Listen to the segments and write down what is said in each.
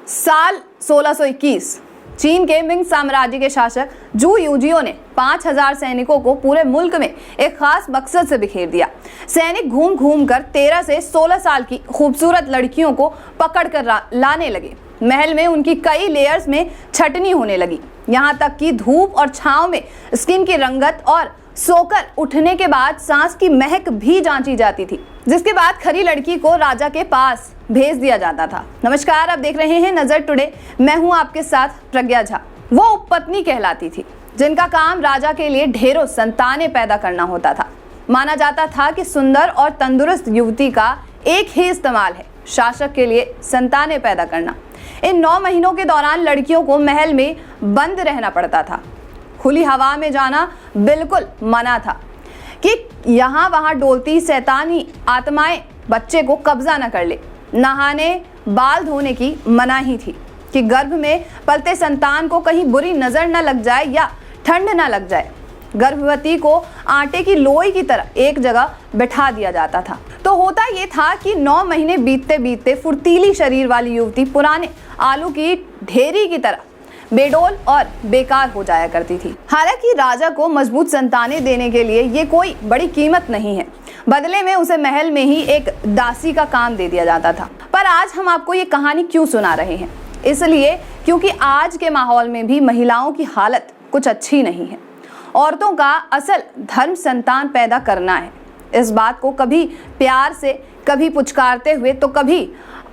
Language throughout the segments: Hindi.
साल 1621 चीन के मिंग साम्राज्य के शासक जू यूजियो ने 5000 सैनिकों को पूरे मुल्क में एक खास मकसद से बिखेर दिया। सैनिक घूम घूम कर 13 से 16 साल की खूबसूरत लड़कियों को पकड़ कर लाने लगे। महल में उनकी कई लेयर्स में छटनी होने लगी, यहाँ तक कि धूप और छांव में स्किन की रंगत और सोकर उठने के बाद सांस की महक भी जांची जाती थी, जिसके बाद खरी लड़की को राजा के पास भेज दिया जाता था। नमस्कार, आप देख रहे हैं नजर टुडे। मैं हूं आपके साथ प्रज्ञा झा। वो उपपत्नी कहलाती थी जिनका काम राजा के लिए ढेरों संतानें पैदा करना होता था। माना जाता था कि सुंदर और तंदुरुस्त युवती का एक ही इस्तेमाल है, शासक के लिए संतानें पैदा करना। इन 9 महीनों के दौरान लड़कियों को महल में बंद रहना पड़ता था। खुली हवा में जाना बिल्कुल मना था कि यहाँ वहाँ डोलती शैतानी आत्माएं बच्चे को कब्जा न कर ले। नहाने बाल धोने की मनाही थी कि गर्भ में पलते संतान को कहीं बुरी नजर न लग जाए या ठंड न लग जाए। गर्भवती को आटे की लोई की तरह एक जगह बैठा दिया जाता था। तो होता ये था कि 9 महीने बीतते बीतते फुर्तीली शरीर वाली युवती पुराने आलू की ढेरी की तरह बेडोल और बेकार हो जाया करती थी। हालांकि राजा को मजबूत संतानें देने के लिए ये कोई बड़ी कीमत नहीं है, बदले में उसे महल में ही एक दासी का काम दे दिया जाता था। पर आज हम आपको ये कहानी क्यों सुना रहे हैं? इसलिए क्योंकि आज के माहौल में भी महिलाओं की हालत कुछ अच्छी नहीं है। औरतों का असल धर्म संतान पैदा करना है। इस बात को कभी प्यार से, कभी पुचकारते हुए, तो कभी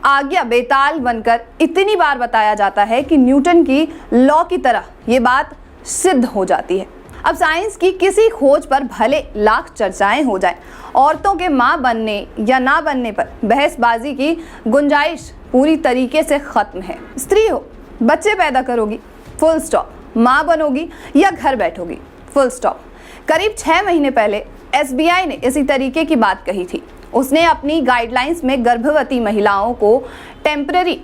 आज्ञा बेताल बनकर इतनी बार बताया जाता है कि न्यूटन की लॉ की तरह ये बात सिद्ध हो जाती है। अब साइंस की किसी खोज पर भले लाख चर्चाएं हो जाए, औरतों के मां बनने या ना बनने पर बहसबाजी की गुंजाइश पूरी तरीके से खत्म है। स्त्री हो, बच्चे पैदा करोगी, फुल स्टॉप। मां बनोगी या घर बैठोगी, फुल स्टॉप। करीब 6 महीने पहले SBI ने इसी तरीके की बात कही थी। उसने अपनी गाइडलाइंस में गर्भवती महिलाओं को टेम्पररी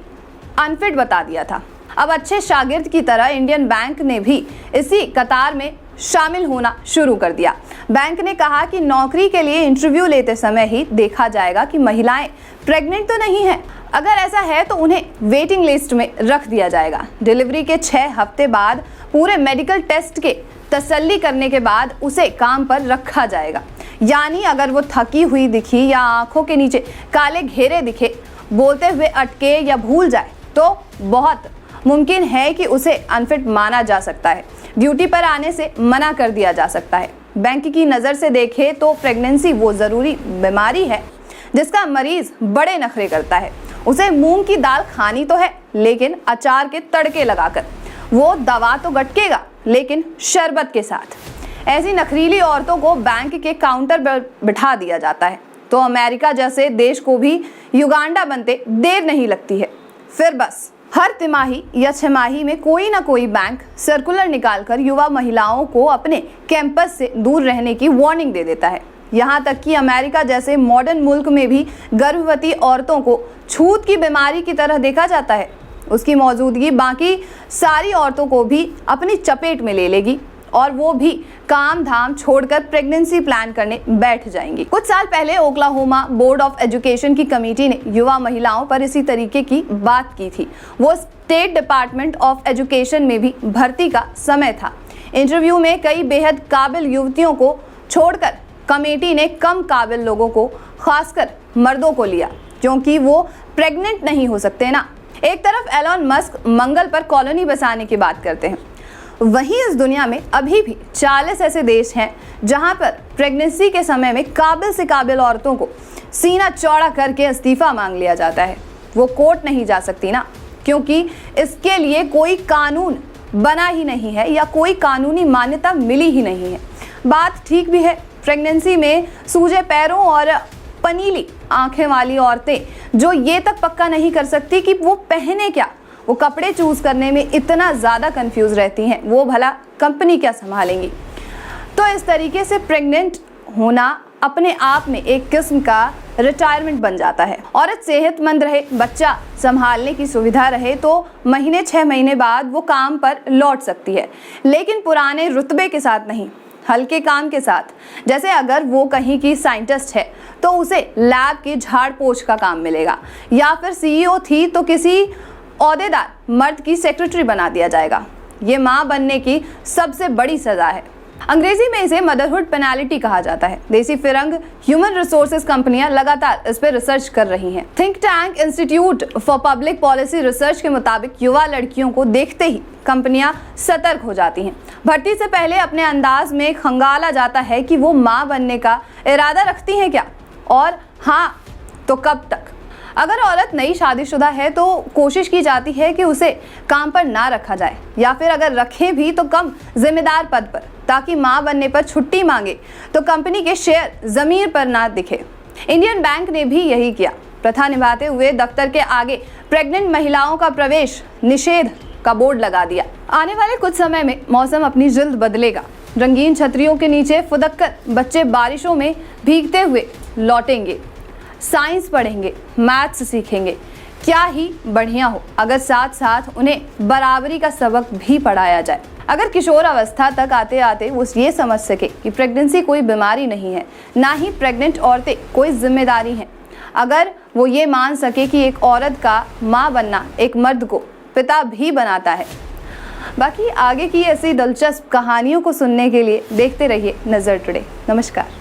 अनफिट बता दिया था। अब अच्छे शागिर्द की तरह इंडियन बैंक ने भी इसी कतार में शामिल होना शुरू कर दिया। बैंक ने कहा कि नौकरी के लिए इंटरव्यू लेते समय ही देखा जाएगा कि महिलाएं प्रेग्नेंट तो नहीं है। अगर ऐसा है तो उन्हें वेटिंग लिस्ट में रख दिया जाएगा। डिलीवरी के 6 हफ्ते बाद पूरे मेडिकल टेस्ट के तसल्ली करने के बाद उसे काम पर रखा जाएगा। यानी अगर वो थकी हुई दिखी या आंखों के नीचे काले घेरे दिखे, बोलते हुए अटके या भूल जाए, तो बहुत मुमकिन है कि उसे अनफिट माना जा सकता है। ड्यूटी पर आने से मना कर दिया जा सकता है। बैंक की नज़र से देखे तो प्रेगनेंसी वो ज़रूरी बीमारी है जिसका मरीज बड़े नखरे करता है। उसे मूंग की दाल खानी तो है, लेकिन अचार के तड़के लगाकर। वो दवा तो गटकेगा, लेकिन शरबत के साथ। ऐसी नखरीली औरतों को बैंक के काउंटर पर बिठा दिया जाता है। तो अमेरिका जैसे देश को भी युगांडा बनते देर नहीं लगती है। फिर बस हर तिमाही या 6 माही में कोई ना कोई बैंक सर्कुलर निकालकर युवा महिलाओं को अपने कैंपस से दूर रहने की वार्निंग दे देता है। यहाँ तक कि अमेरिका जैसे मॉडर्न मुल्क में भी गर्भवती औरतों को छूत की बीमारी की तरह देखा जाता है। उसकी मौजूदगी बाकी सारी औरतों को भी अपनी चपेट में ले लेगी और वो भी काम धाम छोड़कर प्रेगनेंसी प्लान करने बैठ जाएंगी। कुछ साल पहले ओक्लाहोमा बोर्ड ऑफ एजुकेशन की कमेटी ने युवा महिलाओं पर इसी तरीके की बात की थी। वो स्टेट डिपार्टमेंट ऑफ एजुकेशन में भी भर्ती का समय था। इंटरव्यू में कई बेहद काबिल युवतियों को छोड़कर कमेटी ने कम काबिल लोगों को, खासकर मर्दों को लिया, क्योंकि वो प्रेग्नेंट नहीं हो सकते ना। एक तरफ एलन मस्क मंगल पर कॉलोनी बसाने की बात करते हैं, वहीं इस दुनिया में अभी भी 40 ऐसे देश हैं जहां पर प्रेगनेंसी के समय में काबिल से काबिल औरतों को सीना चौड़ा करके इस्तीफा मांग लिया जाता है। वो कोर्ट नहीं जा सकती ना, क्योंकि इसके लिए कोई कानून बना ही नहीं है या कोई कानूनी मान्यता मिली ही नहीं है। बात ठीक भी है। प्रेगनेंसी में सूजे पैरों और पनीली आंखें वाली औरतें जो ये तक पक्का नहीं कर सकती कि वो पहने क्या, वो कपड़े चूज करने में इतना ज़्यादा कंफ्यूज रहती हैं, वो भला कंपनी क्या संभालेंगी। तो इस तरीके से प्रेग्नेंट होना अपने आप में एक किस्म का रिटायरमेंट बन जाता है। औरत सेहतमंद रहे, बच्चा संभालने की सुविधा रहे तो महीने 6 महीने बाद वो काम पर लौट सकती है, लेकिन पुराने रुतबे के साथ नहीं, हल्के काम के साथ। जैसे अगर वो कहीं की साइंटिस्ट है तो उसे लैब के झाड़ पोछ का काम मिलेगा, या फिर CEO थी तो किसी ओहदेदार मर्द की सेक्रेटरी बना दिया जाएगा। ये मां बनने की सबसे बड़ी सजा है। अंग्रेजी में इसे मदरहुड पेनाल्टी कहा जाता है। देसी फिरंग ह्यूमन रिसोर्सेज कंपनियां लगातार इस पर रिसर्च कर रही हैं। Think tank institute for public policy research के मुताबिक युवा लड़कियों को देखते ही कंपनियां सतर्क हो जाती हैं। भर्ती से पहले अपने अंदाज में खंगाला जाता है कि वो मां बनने का इरादा रखती हैं क्या, और हाँ तो कब तक। अगर औरत नई शादीशुदा है तो कोशिश की जाती है कि उसे काम पर ना रखा जाए, या फिर अगर रखें भी तो कम जिम्मेदार पद पर, ताकि मां बनने पर छुट्टी मांगे तो कंपनी के शेयर जमीन पर ना दिखे। इंडियन बैंक ने भी यही किया। प्रथा निभाते हुए दफ्तर के आगे प्रेग्नेंट महिलाओं का प्रवेश निषेध का बोर्ड लगा दिया। आने वाले कुछ समय में मौसम अपनी जिल्द बदलेगा। रंगीन छतरियों के नीचे फुदक कर बच्चे बारिशों में भीगते हुए लौटेंगे, साइंस पढ़ेंगे, मैथ्स सीखेंगे। क्या ही बढ़िया हो अगर साथ साथ उन्हें बराबरी का सबक भी पढ़ाया जाए। अगर किशोर अवस्था तक आते आते वो ये समझ सके कि प्रेगनेंसी कोई बीमारी नहीं है, ना ही प्रेग्नेंट औरतें कोई जिम्मेदारी हैं, अगर वो ये मान सके कि एक औरत का माँ बनना एक मर्द को पिता भी बनाता है। बाकी आगे की ऐसी दिलचस्प कहानियों को सुनने के लिए देखते रहिए नज़र टुडे। नमस्कार।